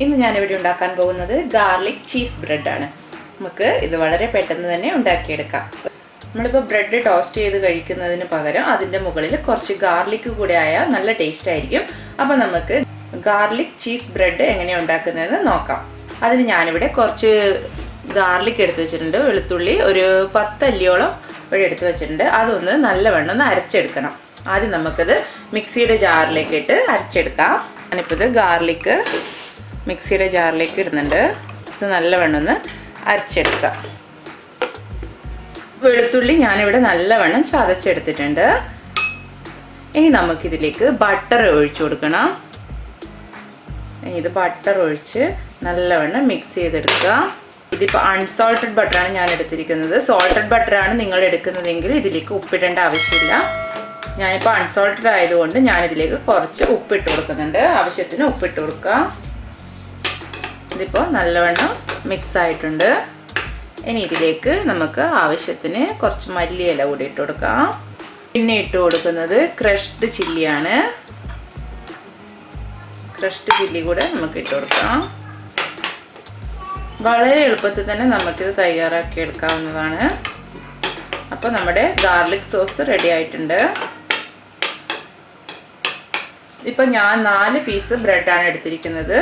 ഇന്ന് ഞാനിവിടെ ഉണ്ടാക്കാൻ പോകുന്നത് ഗാർലിക് ചീസ് ബ്രെഡാണ്. നമുക്ക് ഇത് വളരെ പെട്ടെന്ന് തന്നെ ഉണ്ടാക്കിയെടുക്കാം. നമ്മളിപ്പോൾ ബ്രെഡ് ടോസ്റ്റ് ചെയ്ത് കഴിക്കുന്നതിന് പകരം അതിൻ്റെ മുകളിൽ കുറച്ച് ഗാർലിക് കൂടെ ആയാൽ നല്ല ടേസ്റ്റ് ആയിരിക്കും. അപ്പോൾ നമുക്ക് ഗാർലിക് ചീസ് ബ്രെഡ് എങ്ങനെയാണ് ഉണ്ടാക്കുന്നതെന്ന് നോക്കാം. അതിന് ഞാനിവിടെ കുറച്ച് ഗാർലിക് എടുത്ത് വെച്ചിട്ടുണ്ട്. വെളുത്തുള്ളി ഒരു 10 അല്ലിയോളം ഇവിടെ എടുത്ത് വെച്ചിട്ടുണ്ട്. അതൊന്ന് നല്ലവണ്ണം ഒന്ന് അരച്ചെടുക്കണം. ആദ്യം നമുക്കത് മിക്സിയുടെ ജാറിലേക്ക് ഇട്ട് അരച്ചെടുക്കാം. ഞാനിപ്പോൾ ഇത് ഗാർലിക് മിക്സിയുടെ ജാറിലേക്ക് ഇടുന്നുണ്ട്. ഇത് നല്ലവണ്ണം ഒന്ന് അരച്ചെടുക്കാം. വെളുത്തുള്ളി ഞാനിവിടെ നല്ലവണ്ണം ചതച്ചെടുത്തിട്ടുണ്ട്. ഇനി നമുക്കിതിലേക്ക് ബട്ടർ ഒഴിച്ചു കൊടുക്കണം. ഇത് ബട്ടർ ഒഴിച്ച് നല്ലവണ്ണം മിക്സ് ചെയ്തെടുക്കുക. ഇതിപ്പോൾ അൺസോൾട്ടഡ് ബട്ടറാണ് ഞാൻ എടുത്തിരിക്കുന്നത്. സോൾട്ടഡ് ബട്ടറാണ് നിങ്ങൾ എടുക്കുന്നതെങ്കിൽ ഇതിലേക്ക് ഉപ്പിടേണ്ട ആവശ്യമില്ല. ഞാനിപ്പോൾ അൺസോൾട്ടഡ് ആയതുകൊണ്ട് ഞാനിതിലേക്ക് കുറച്ച് ഉപ്പിട്ട് കൊടുക്കുന്നുണ്ട്. ആവശ്യത്തിന് ഉപ്പിട്ട് കൊടുക്കുക. ഇതിപ്പോൾ നല്ലവണ്ണം മിക്സ് ആയിട്ടുണ്ട്. ഇനി ഇതിലേക്ക് നമുക്ക് ആവശ്യത്തിന് കുറച്ച് മല്ലിയില കൂടി ഇട്ട് കൊടുക്കാം. പിന്നെ ഇട്ട് കൊടുക്കുന്നത് ക്രഷ്ഡ് ചില്ലിയാണ്. ക്രഷ്ഡ് ചില്ലി കൂടെ നമുക്ക് ഇട്ട് കൊടുക്കാം. വളരെ എളുപ്പത്തിൽ തന്നെ നമുക്കിത് തയ്യാറാക്കി എടുക്കാവുന്നതാണ്. അപ്പോൾ നമ്മുടെ ഗാർലിക് സോസ് റെഡി ആയിട്ടുണ്ട്. ഇപ്പം ഞാൻ 4 പീസ് ബ്രെഡാണ് എടുത്തിരിക്കുന്നത്.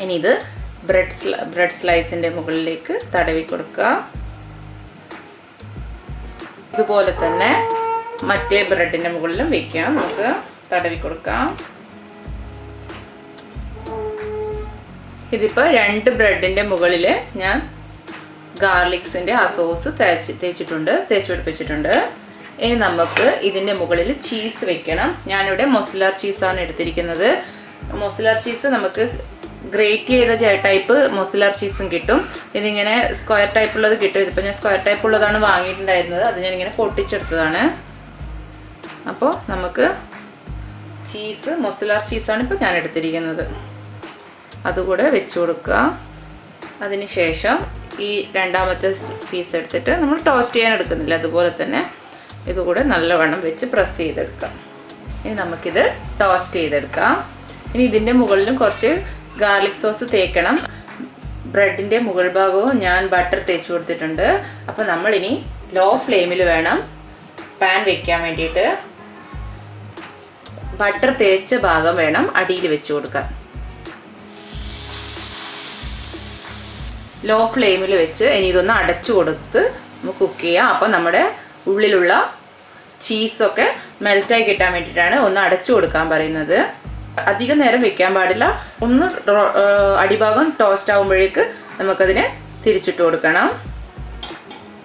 ഇനി ഇത് ബ്രെഡ് സ്ലൈസിൻ്റെ മുകളിലേക്ക് തടവി കൊടുക്കുക. ഇതുപോലെ തന്നെ മറ്റേ ബ്രെഡിൻ്റെ മുകളിലും വയ്ക്കാം. നമുക്ക് തടവി കൊടുക്കാം. ഇതിപ്പോൾ 2 ബ്രെഡിൻ്റെ മുകളിൽ ഞാൻ ഗാർലിക്സിൻ്റെ ആ സോസ് തേച്ച് പിടിപ്പിച്ചിട്ടുണ്ട്. ഇനി നമുക്ക് ഇതിൻ്റെ മുകളിൽ ചീസ് വെക്കണം. ഞാനിവിടെ മൊസറല്ല ചീസാണ് എടുത്തിരിക്കുന്നത്. മൊസറല്ല ചീസ് നമുക്ക് ഗ്രേറ്റ് ചെയ്ത ടൈപ്പ് മൊസറല്ല ചീസും കിട്ടും. ഇതിങ്ങനെ സ്ക്വയർ ടൈപ്പുള്ളത് കിട്ടും. ഇതിപ്പോൾ ഞാൻ സ്ക്വയർ ടൈപ്പുള്ളതാണ് വാങ്ങിയിട്ടുണ്ടായിരുന്നത്. അത് ഞാനിങ്ങനെ പൊട്ടിച്ചെടുത്തതാണ്. അപ്പോൾ നമുക്ക് മൊസറല്ല ചീസാണ് ഇപ്പോൾ ഞാൻ എടുത്തിരിക്കുന്നത്. അതുകൂടെ വെച്ച് കൊടുക്കുക. അതിന് ശേഷം ഈ രണ്ടാമത്തെ പീസ് എടുത്തിട്ട് നമ്മൾ ടോസ്റ്റ് ചെയ്യാൻ എടുക്കുന്നില്ല, അതുപോലെ തന്നെ ഇതുകൂടെ നല്ലവണ്ണം വെച്ച് പ്രസ് ചെയ്തെടുക്കാം. ഇനി നമുക്കിത് ടോസ്റ്റ് ചെയ്തെടുക്കാം. ഇനി ഇതിൻ്റെ മുകളിലും കുറച്ച് ഗാർലിക് സോസ് തേക്കണം. ബ്രെഡിൻ്റെ മുകൾ ഭാഗവും ഞാൻ ബട്ടർ തേച്ച് കൊടുത്തിട്ടുണ്ട്. അപ്പോൾ നമ്മളിനി ലോ ഫ്ലെയിമിൽ വേണം പാൻ വയ്ക്കാൻ വേണ്ടിയിട്ട്. ബട്ടർ തേച്ച ഭാഗം വേണം അടിയിൽ വെച്ച് കൊടുക്കാൻ. ലോ ഫ്ലെയിമിൽ വെച്ച് ഇനി ഇതൊന്ന് അടച്ചു കൊടുത്ത് നമുക്ക് കുക്ക് ചെയ്യാം. അപ്പോൾ നമ്മുടെ ഉള്ളിലുള്ള ചീസൊക്കെ മെൽറ്റായി കിട്ടാൻ വേണ്ടിയിട്ടാണ് ഒന്ന് അടച്ചു കൊടുക്കാൻ പറയുന്നത്. അധികം നേരം വെക്കാൻ പാടില്ല. ഒന്ന് അടിഭാഗം ടോസ്റ്റ് ആകുമ്പോഴേക്ക് നമുക്കതിനെ തിരിച്ചിട്ട് കൊടുക്കണം.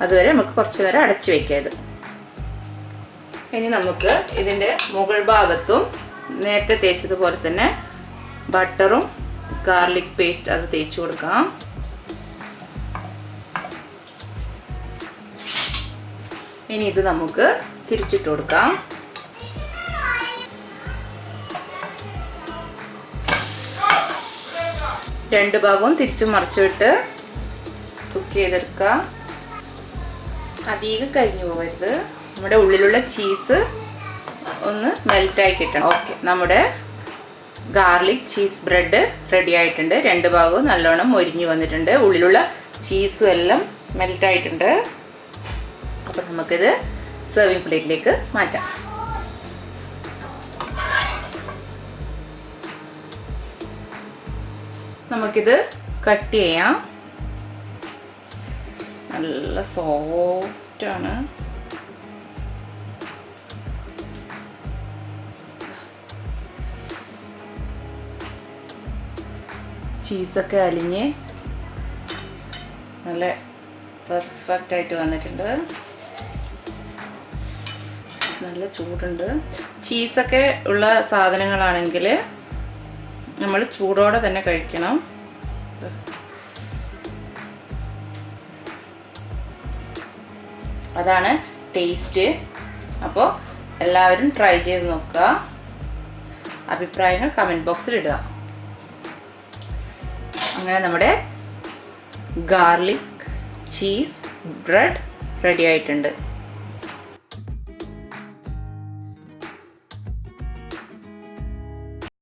അതുവരെ നമുക്ക് കുറച്ച് നേരം അടച്ചു വയ്ക്കാം. ഇനി നമുക്ക് ഇതിൻ്റെ മുകൾ ഭാഗത്തും നേരത്തെ തേച്ചതുപോലെ തന്നെ ബട്ടറും ഗാർലിക് പേസ്റ്റ് അത് തേച്ച് കൊടുക്കാം. ഇനി ഇത് നമുക്ക് തിരിച്ചിട്ട് കൊടുക്കാം. രണ്ട് ഭാഗവും തിരിച്ചു മറിച്ചിട്ട് കുക്ക് ചെയ്തെടുക്കുക. അധികം കരിഞ്ഞു പോകരുത്. നമ്മുടെ ഉള്ളിലുള്ള ചീസ് ഒന്ന് മെൽറ്റായി കിട്ടണം. ഓക്കെ, നമ്മുടെ ഗാർലിക് ചീസ് ബ്രെഡ് റെഡി ആയിട്ടുണ്ട്. 2 ഭാഗവും നല്ലോണം മൊരിഞ്ഞു വന്നിട്ടുണ്ട്. ഉള്ളിലുള്ള ചീസും എല്ലാം മെൽറ്റായിട്ടുണ്ട്. അപ്പോൾ നമുക്കിത് സെർവിങ് പ്ലേറ്റിലേക്ക് മാറ്റാം. നമുക്കിത് കട്ട് ചെയ്യാം. നല്ല സോഫ്റ്റാണ്. ചീസൊക്കെ അലിഞ്ഞ് നല്ല പെർഫെക്റ്റ് ആയിട്ട് വന്നിട്ടുണ്ട്. നല്ല ചൂടുണ്ട്. ചീസൊക്കെ ഉള്ള സാധനങ്ങളാണെങ്കിൽ നമ്മൾ ചൂടോടെ തന്നെ കഴിക്കണം. അതാണ് ടേസ്റ്റ്. അപ്പോൾ എല്ലാവരും ട്രൈ ചെയ്ത് നോക്കുക. അഭിപ്രായങ്ങൾ കമൻറ്റ് ബോക്സിൽ ഇടുക. അങ്ങനെ നമ്മുടെ ഗാർലിക് ചീസ് ബ്രെഡ് റെഡി ആയിട്ടുണ്ട്.